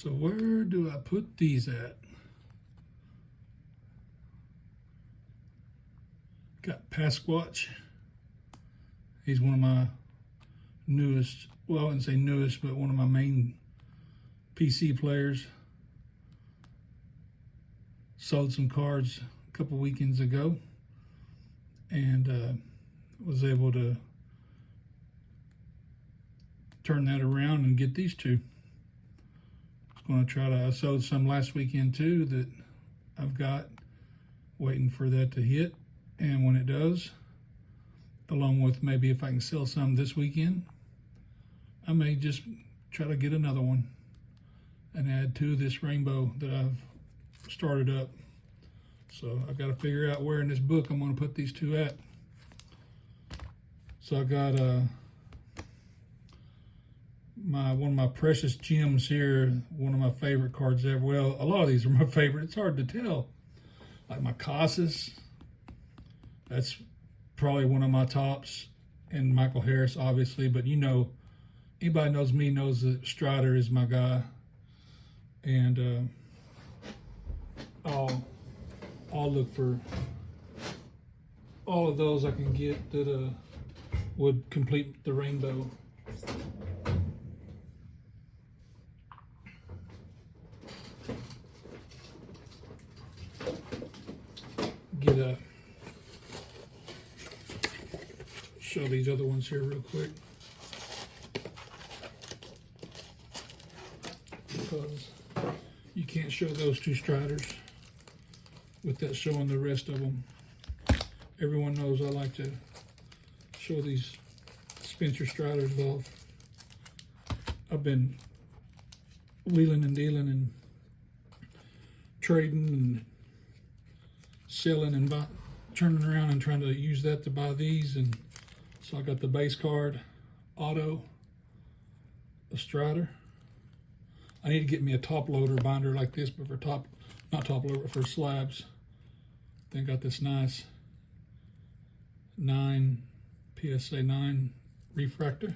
So where do I put these at? Got Pasquatch. He's one of my newest, well, I wouldn't say newest, but one of my main PC players. Sold some cards a couple weekends ago and was able to turn that around and get these two. I sold some last weekend too that I've got waiting for that to hit, and when it does, along with maybe if I can sell some this weekend, I may just try to get another one and add to this rainbow that I've started up. So I've got to figure out where in this book I'm going to put these two at. So I got one of my precious gems here, one of my favorite cards ever. Well, a lot of these are my favorite. It's hard to tell. Like my Casas, that's probably one of my tops, and Michael Harris, obviously. But you know, anybody knows me knows that Strider is my guy, and I'll look for all of those I can get that would complete the rainbow. Show these other ones here real quick, because you can't show those two Striders without showing the rest of them. Everyone knows I like to show these Spencer Striders off. I've been wheeling and dealing and trading and selling and turning around and trying to use that to buy these. And so I got the base card auto, a Strider. I need to get me a top loader binder like this, but for not top loader, for slabs. Then got this nice 9 PSA 9 refractor.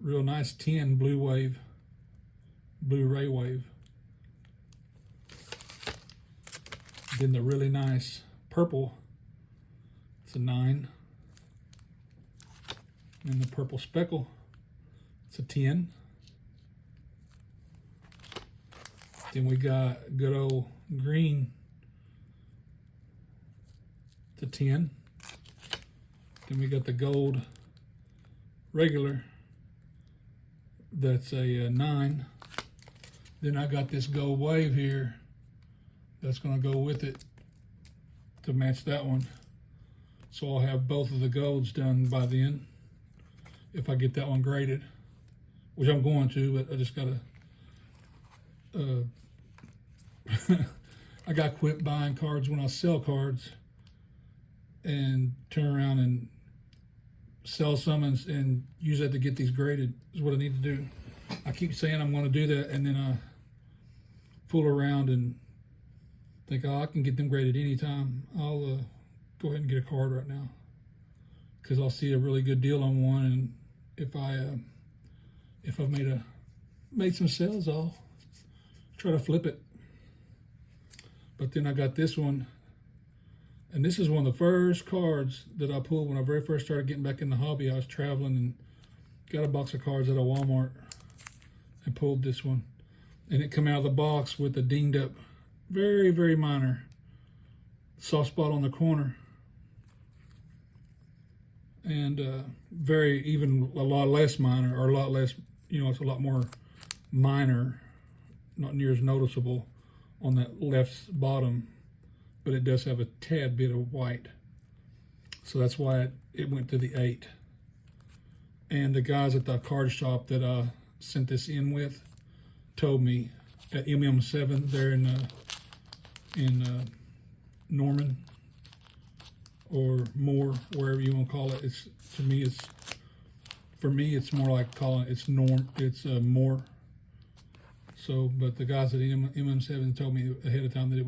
Real nice 10 Blu-ray wave. Then the really nice purple, it's a 9. And the purple speckle, it's a 10. Then we got good old green, it's a 10. Then we got the gold regular, that's a 9. Then I got this gold wave here that's going to go with it to match that one. So I'll have both of the golds done by then if I get that one graded, which I'm going to, but I just got to I got to quit buying cards when I sell cards and turn around and sell some and use that to get these graded is what I need to do. I keep saying I'm going to do that, and then I fool around and think, oh, I can get them graded anytime. I'll go ahead and get a card right now because I'll see a really good deal on one, and if I've made some sales, I'll try to flip it. But then I got this one, and this is one of the first cards that I pulled when I very first started getting back in the hobby. I was traveling and got a box of cards at a Walmart and pulled this one, and it come out of the box with a dinged up, very, very minor soft spot on the corner, and even a lot less minor, or a lot less, it's a lot more minor, not near as noticeable on that left bottom, but it does have a tad bit of white. So that's why it went to the 8. And the guys at the card shop that I sent this in with told me at MM7 there in Norman or Moore, wherever you want to call it. For me it's more like calling it's Moore. So, but the guys at MM7 told me ahead of time that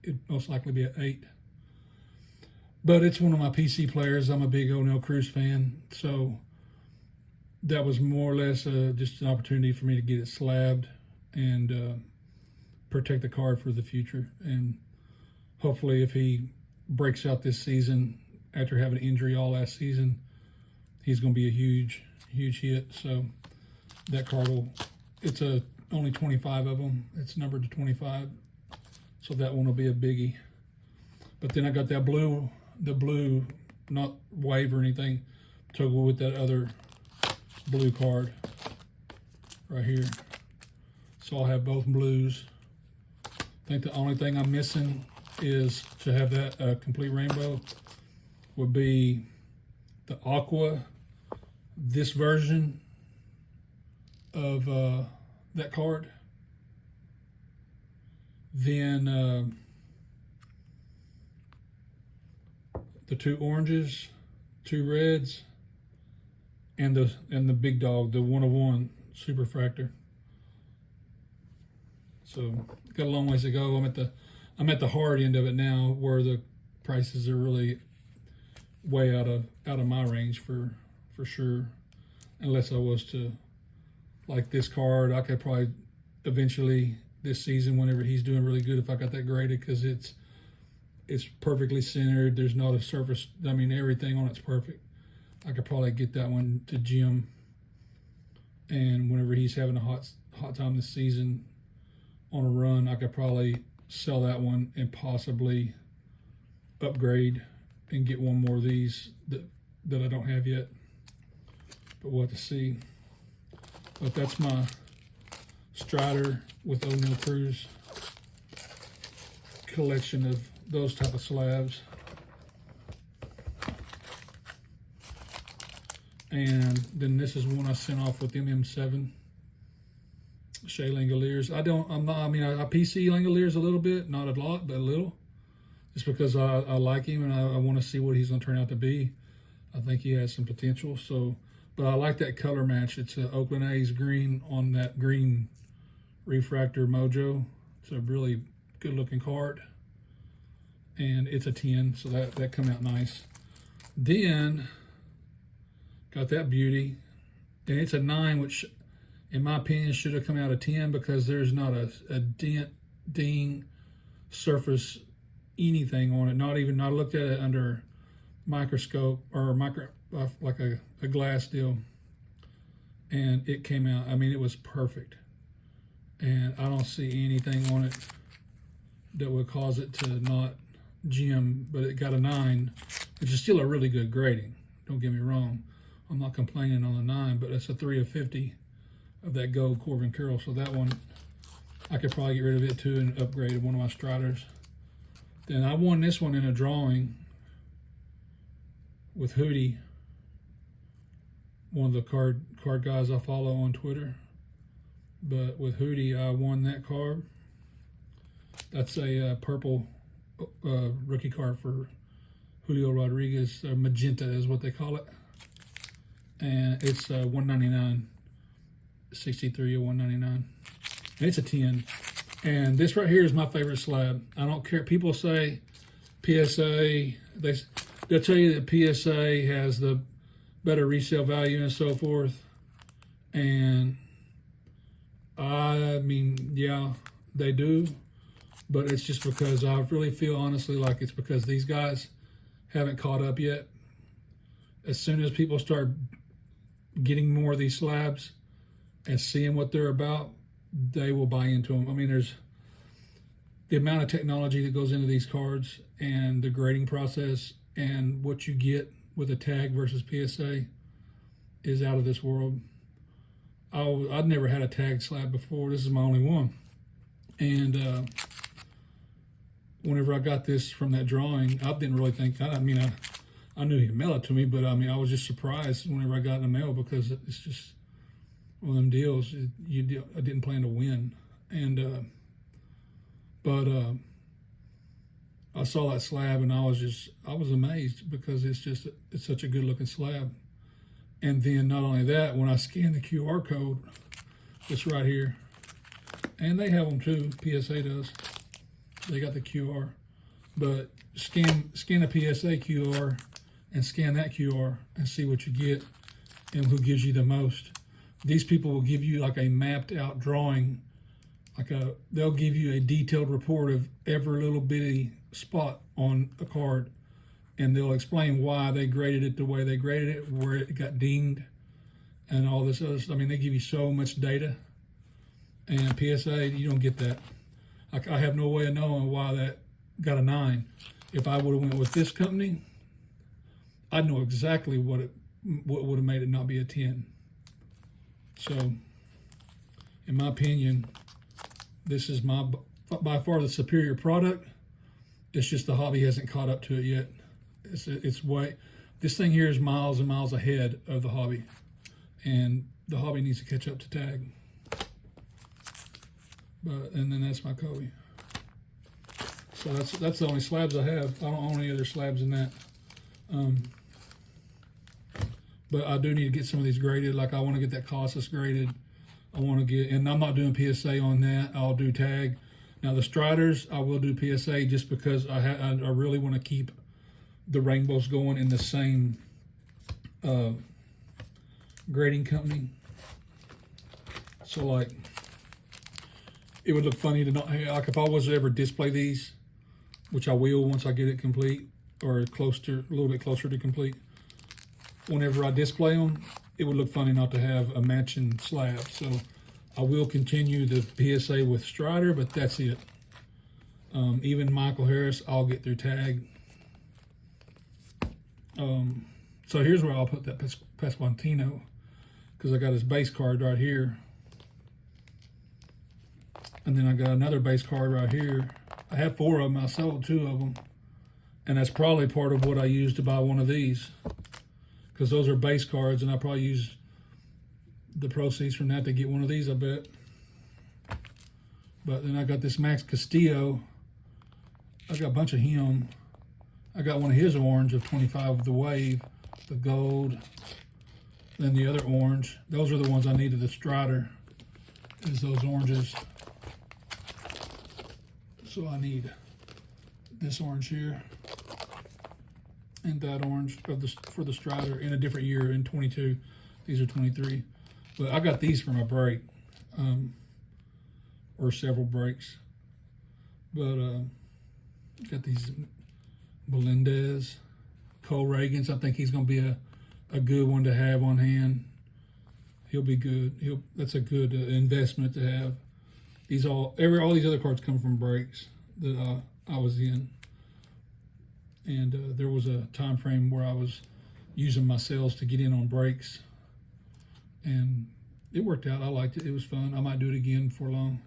it'd most likely be an 8. But it's one of my PC players. I'm a big O'Neill Cruz fan, so that was more or less just an opportunity for me to get it slabbed and protect the card for the future. And hopefully, if he breaks out this season after having an injury all last season, he's going to be a huge hit. So that card it's only 25 of them. It's numbered to 25. So that one will be a biggie. But then I got the blue, not wave or anything, to go with that other blue card right here. So I'll have both blues. I think the only thing I'm missing is to have that complete rainbow would be the aqua, this version of that card. Then the 2 oranges, 2 reds, and the big dog, the 101 Superfractor. So got a long ways to go. I'm at the hard end of it now, where the prices are really way out of my range for sure. Unless I was to like this card, I could probably eventually this season, whenever he's doing really good, if I got that graded, because it's perfectly centered. There's not a surface. I mean, everything on it's perfect. I could probably get that one to Jim, and whenever he's having a hot time this season on a run, I could probably sell that one and possibly upgrade and get one more of these that I don't have yet. But we'll have to see. But that's my Strider with O'Neill Cruz collection of those type of slabs. And then this is one I sent off with MM7 Shea Langoliers. I PC Langoliers a little bit, not a lot, but a little, just because I like him and I want to see what he's going to turn out to be. I think he has some potential. So, but I like that color match. It's an Oakland A's green on that green refractor Mojo. It's a really good looking card, and it's a 10, so that come out nice. Then got that beauty, and it's a 9, which in my opinion should have come out a 10, because there's not a dent, ding, surface, anything on it. Not even, I looked at it under microscope or like a glass deal, and it came out, I mean, it was perfect. And I don't see anything on it that would cause it to not gem, but it got a 9, which is still a really good grading. Don't get me wrong. I'm not complaining on the 9, but it's a 3 of 50 of that gold Corbin Carroll. So that one, I could probably get rid of it too and upgrade one of my Striders. Then I won this one in a drawing with Hootie, one of the card guys I follow on Twitter. But with Hootie, I won that card. That's a purple rookie card for Julio Rodriguez. Magenta is what they call it. And it's 199, 63 or 199. And it's a 10. And this right here is my favorite slab. I don't care. People say PSA, they'll tell you that PSA has the better resale value and so forth. And I mean, yeah, they do, but it's just because I really feel honestly like it's because these guys haven't caught up yet. As soon as people start getting more of these slabs and seeing what they're about, they will buy into them. I mean, there's the amount of technology that goes into these cards and the grading process and what you get with a tag versus PSA is out of this world. I'd never had a tag slab before. This is my only one. And whenever I got this from that drawing, I didn't really think, I knew he'd mail it to me, but I mean, I was just surprised whenever I got in the mail, because it's just one of them deals. I didn't plan to win. And, but I saw that slab and I was amazed, because it's such a good looking slab. And then not only that, when I scan the QR code, it's right here. And they have them too, PSA does. They got the QR. But scan a PSA QR and scan that QR and see what you get. and who gives you the most. These people will give you like a mapped out drawing, they'll give you a detailed report of every little bitty spot on a card, and they'll explain why they graded it the way they graded it, where it got dinged, and all this other stuff. I mean, they give you so much data, and PSA, you don't get that. I have no way of knowing why that got a 9. If I would have went with this company, I'd know exactly what would have made it not be a 10. So, in my opinion, this is by far the superior product. It's just the hobby hasn't caught up to it yet. This thing here is miles and miles ahead of the hobby, and the hobby needs to catch up to Tag. And then that's my Kobe. So that's the only slabs I have. I don't own any other slabs in that. But I do need to get some of these graded. Like I want to get that Colossus graded. I want to get, and I'm not doing PSA on that. I'll do Tag. Now the Striders, I will do PSA just because I really want to keep the rainbows going in the same grading company. So like, it would look funny to not, like if I was to ever display these, which I will once I get it complete, or a little bit closer to complete. Whenever I display them, it would look funny not to have a matching slab. So I will continue the PSA with Strider, but that's it. Even Michael Harris, I'll get through Tag. So here's where I'll put that Pasquantino, because I got his base card right here. And then I got another base card right here. I have 4 of them. I sold 2 of them. And that's probably part of what I used to buy one of these, because those are base cards, and I probably use the proceeds from that to get one of these, I bet. But then I got this Max Castillo. I got a bunch of him. I got one of his orange of 25 with the wave, the gold, then the other orange. Those are the ones I needed, the Strider, is those oranges. So I need this orange here and that orange for the Strider in a different year in 22. These are 23. But I got these for my break, or several breaks. But got these Melendez, Cole Reagans. I think he's going to be a good one to have on hand. He'll be good. That's a good investment to have. All these other cards come from breaks that I was in, and there was a time frame where I was using my sales to get in on breaks, and it worked out. I liked it. It was fun. I might do it again before long.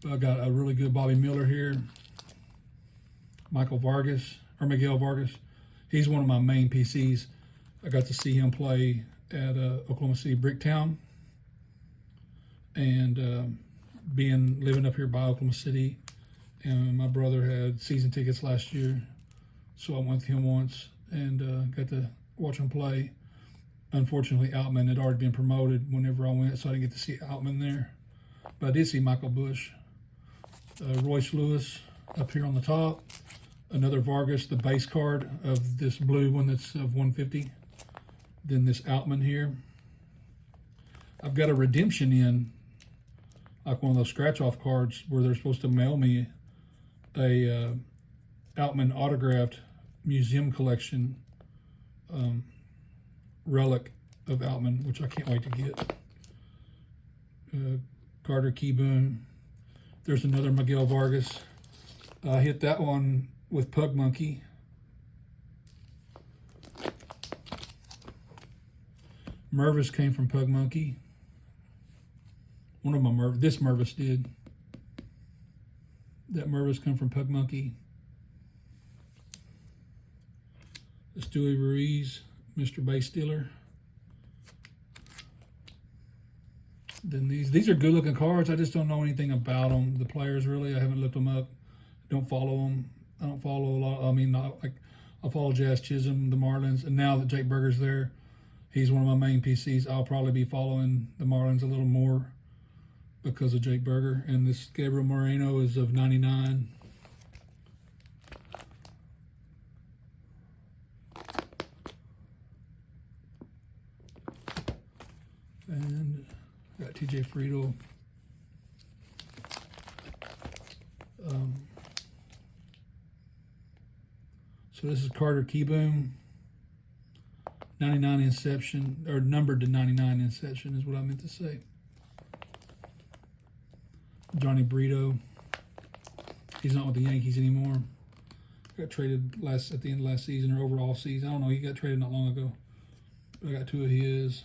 But I got a really good Bobby Miller here, Miguel Vargas. He's one of my main PCs. I got to see him play at Oklahoma City Bricktown, and living up here by Oklahoma City, and my brother had season tickets last year, so I went with him once and got to watch him play. Unfortunately, Outman had already been promoted whenever I went, so I didn't get to see Outman there. But I did see Michael Bush, Royce Lewis up here on the top, another Vargas, the base card of this blue one that's of 150, then this Outman here. I've got a redemption in, like one of those scratch-off cards where they're supposed to mail me a Outman autographed museum collection relic of Outman, which I can't wait to get. Carter Keyboom. There's another Miguel Vargas. I hit that one with Pug Monkey. Mervis came from Pug Monkey. One of my this Mervis did. That Mervis come from Pug Monkey. The Stewie Ruiz, Mr. Base Stealer. Then these are good looking cards. I just don't know anything about them. The players, really, I haven't looked them up. Don't follow them. I don't follow a lot. I mean, I follow Jazz Chisholm, the Marlins, and now that Jake Berger's there, he's one of my main PCs. I'll probably be following the Marlins a little more because of Jake Berger. And this Gabriel Moreno is of 99. TJ Friedel. So this is Carter Kieboom. 99 Inception, or numbered to 99 Inception is what I meant to say. Johnny Brito. He's not with the Yankees anymore. Got traded at the end of last season or overall season. I don't know. He got traded not long ago. I got two of his.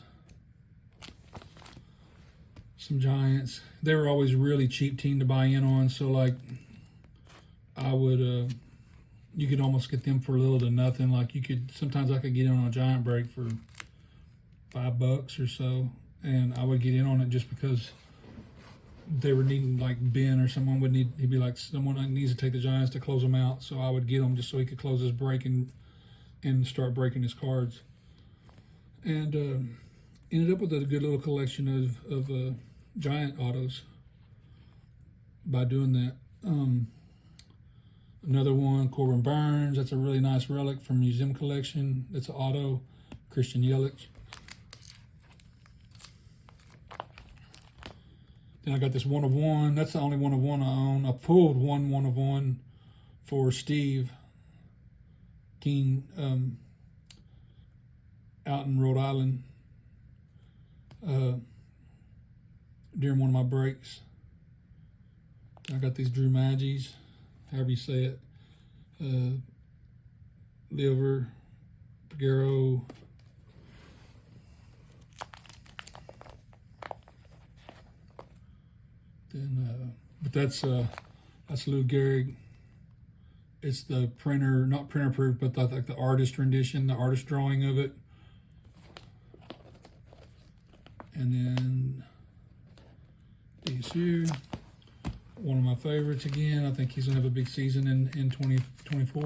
Some Giants. They were always a really cheap team to buy in on. So like, I would. You could almost get them for little to nothing. Like sometimes I could get in on a Giant break for $5 or so, and I would get in on it just because they were needing, like Ben or someone would need. He'd be like, someone needs to take the Giants to close them out, so I would get them just so he could close his break and start breaking his cards. And ended up with a good little collection of Giant autos by doing that. Another one, Corbin Burns. That's a really nice relic from Museum Collection. It's an auto. Christian Yelich. Then I got this 1 of 1. That's the only 1 of 1 I own. I pulled 1 of 1 for Steve King out in Rhode Island during one of my breaks. I got these Drew Maggies, however you say it. Liver, Pagero. Then, but that's Lou Gehrig. It's the printer, not printer proof, but like the artist rendition, the artist drawing of it. And then these here. One of my favorites again. I think he's going to have a big season in 2024.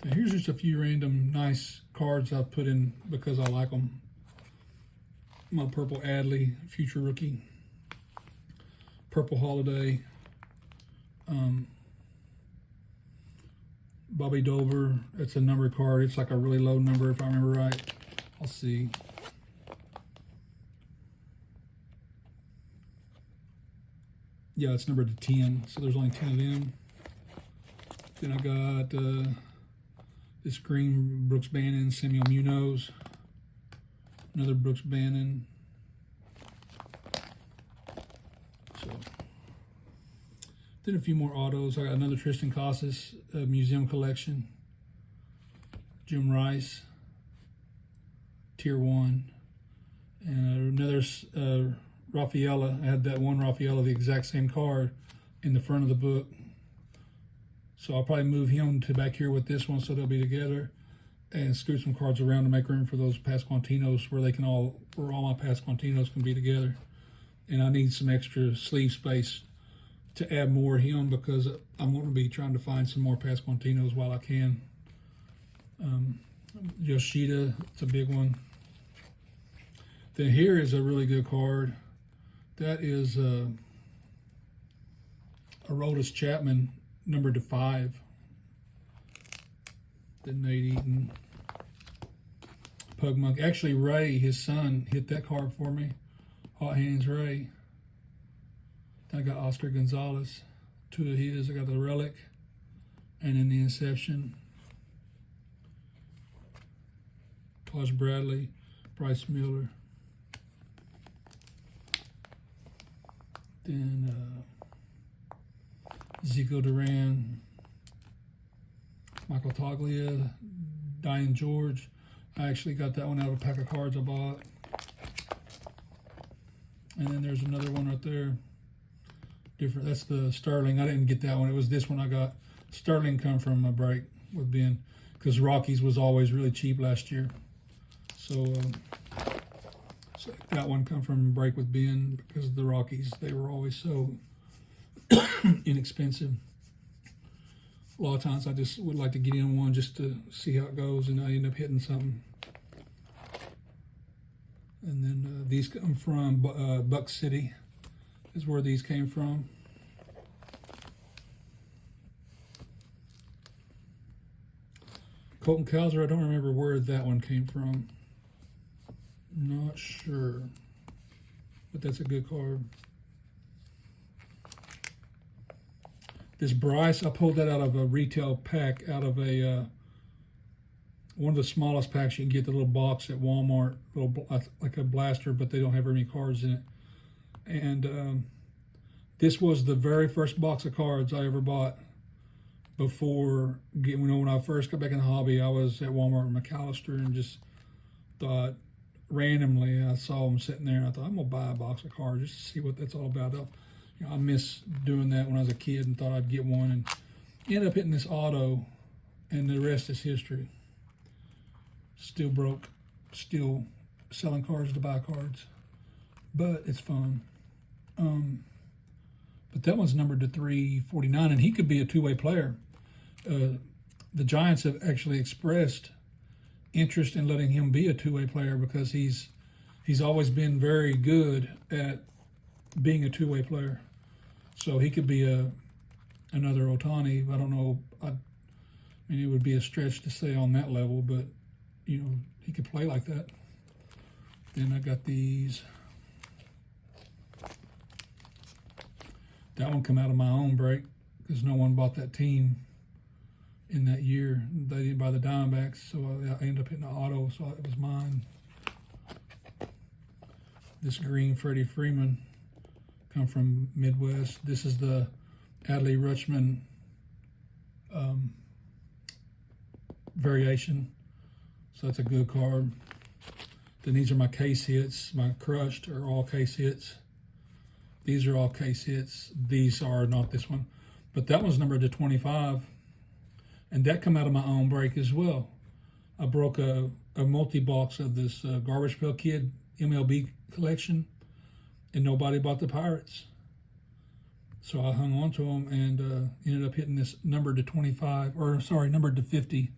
Now here's just a few random nice cards I've put in because I like them. My purple Adley, future rookie. Purple Holiday. Bobby Dover. It's a number card. It's like a really low number if I remember right. I'll see. Yeah, it's numbered to 10, so there's only 10 of them. Then I got this green Brooks Bannon, Samuel Munoz. Another Brooks Bannon. So, then a few more autos. I got another Tristan Casas Museum Collection. Jim Rice, Tier 1. And another Rafaela. I had that one Rafaela, the exact same card in the front of the book. So I'll probably move him to back here with this one so they'll be together and scoot some cards around to make room for those Pasquantinos where all my Pasquantinos can be together. And I need some extra sleeve space to add more of him because I'm going to be trying to find some more Pasquantinos while I can. Yoshida, it's a big one. Then here is a really good card. That is Aroldis Chapman, numbered to 5. Then Nate Eaton. Pug Monk. Actually, Ray, his son, hit that card for me. Hot Hands Ray. Then I got Oscar Gonzalez. 2 of his. I got the Relic. And then the Inception. Taj Bradley. Bryce Miller. Then Zico Duran, Michael Toglia, Diane George. I actually got that one out of a pack of cards I bought. And then there's another one right there. Different. That's the Sterling. I didn't get that one. It was this one I got. Sterling come from a break with Ben because Rockies was always really cheap last year. So that one come from break with Ben because of the Rockies. They were always so inexpensive. A lot of times I just would like to get in one just to see how it goes, and I end up hitting something. And then these come from Buck City is where these came from. Colton Cowser, I don't remember where that one came from. Not sure. but that's a good card. This Bryce, I pulled that out of a retail pack, out of a one of the smallest packs you can get, the little box at Walmart, little like a blaster, but they don't have very many cards in it. And this was the very first box of cards I ever bought before getting, when I first got back in the hobby. I was at Walmart with McAllister and just thought, randomly, I saw them sitting there and I thought, I'm gonna buy a box of cards just to see what that's all about. I miss doing that when I was a kid and thought I'd get one, and ended up hitting this auto, and the rest is history. Still broke, still selling cards to buy cards, but it's fun. But that one's numbered to 349, and he could be a two-way player. The Giants have actually expressed interest in letting him be a two-way player because he's always been very good at being a two-way player. So he could be another Ohtani. I don't know. I mean, it would be a stretch to say on that level, but he could play like that. Then I got these. That one come out of my own break because no one bought that team in that year. They didn't buy the Diamondbacks, so I ended up hitting the auto, so it was mine. This green Freddie Freeman come from Midwest. This is the Adley Rutschman variation, so that's a good card. Then these are my case hits. My crushed are all case hits. These are all case hits. These are not this one, but that one's numbered to 25, and that come out of my own break as well. I broke a multi-box of this Garbage Pail Kid MLB collection, and nobody bought the Pirates. So I hung on to them and ended up hitting this numbered to 25, or sorry, numbered to 50,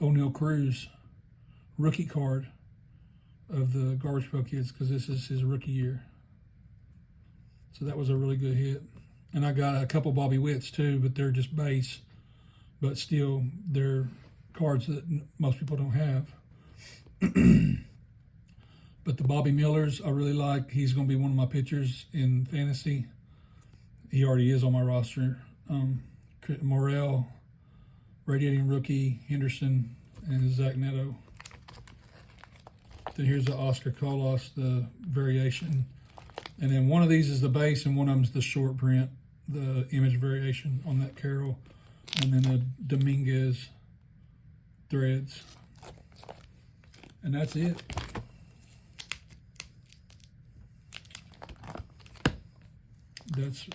O'Neal Cruz rookie card of the Garbage Pail Kids, because this is his rookie year. So that was a really good hit. And I got a couple Bobby Witts too, but they're just base. But still, they're cards that most people don't have. But the Bobby Millers, I really like. He's going to be one of my pitchers in fantasy. He already is on my roster. Morel, radiating rookie, Henderson, and Zach Neto. Then here's the Oscar Colas, the variation. And then one of these is the base, and one of them's the short print, the image variation on that Carroll. And then the Dominguez threads. And that's it.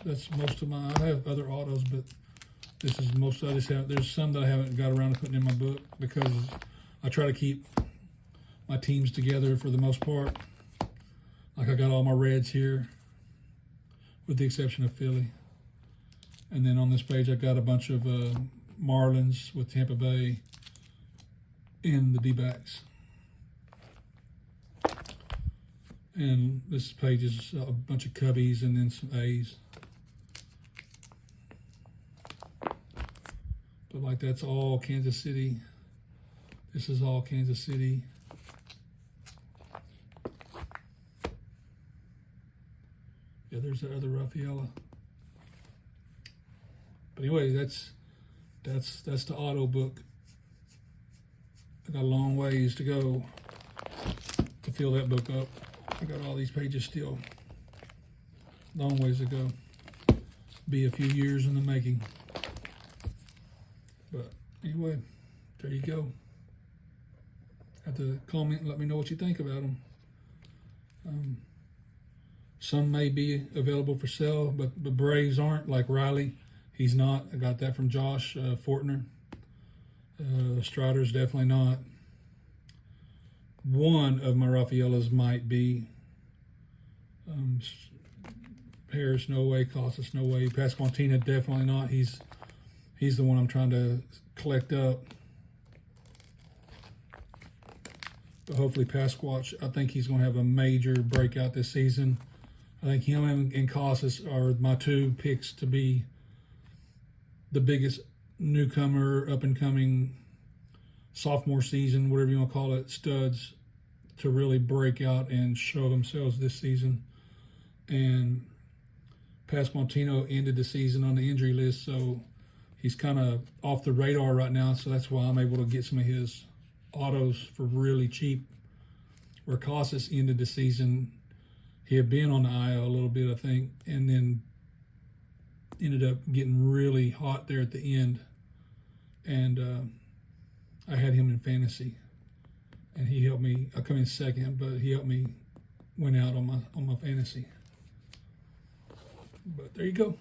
That's most of my, I have other autos, but this is most, I just have, there's some that I haven't got around to putting in my book because I try to keep my teams together for the most part. Like I got all my reds here, with the exception of Philly. And then on this page, I got a bunch of Marlins with Tampa Bay in the D-backs. And this page is a bunch of Cubbies and then some A's. But like that's all Kansas City. This is all Kansas City. Yeah, there's that other Rafaela. But anyway, that's the auto book. I got a long ways to go to fill that book up. I got all these pages still. Long ways to go. Be a few years in the making. But anyway, there you go. Have to comment and let me know what you think about them. Some may be available for sale, but the Braves aren't, like Riley. He's not. I got that from Josh Fortner. Strider's definitely not. One of my Rafaelas might be. Harris, no way. Casas, no way. Pasquantino, definitely not. He's the one I'm trying to collect up. But hopefully Pasquatch, I think he's going to have a major breakout this season. I think him and Casas are my two picks to be the biggest newcomer, up-and-coming sophomore season, whatever you want to call it, studs to really break out and show themselves this season. and Pasquantino ended the season on the injury list, so he's kind of off the radar right now. So that's why I'm able to get some of his autos for really cheap. Where Casas ended the season, he had been on the IL a little bit, I think, and then ended up getting really hot there at the end. And I had him in fantasy, and he helped me. I come in second, but he helped me win out on my fantasy. But there you go.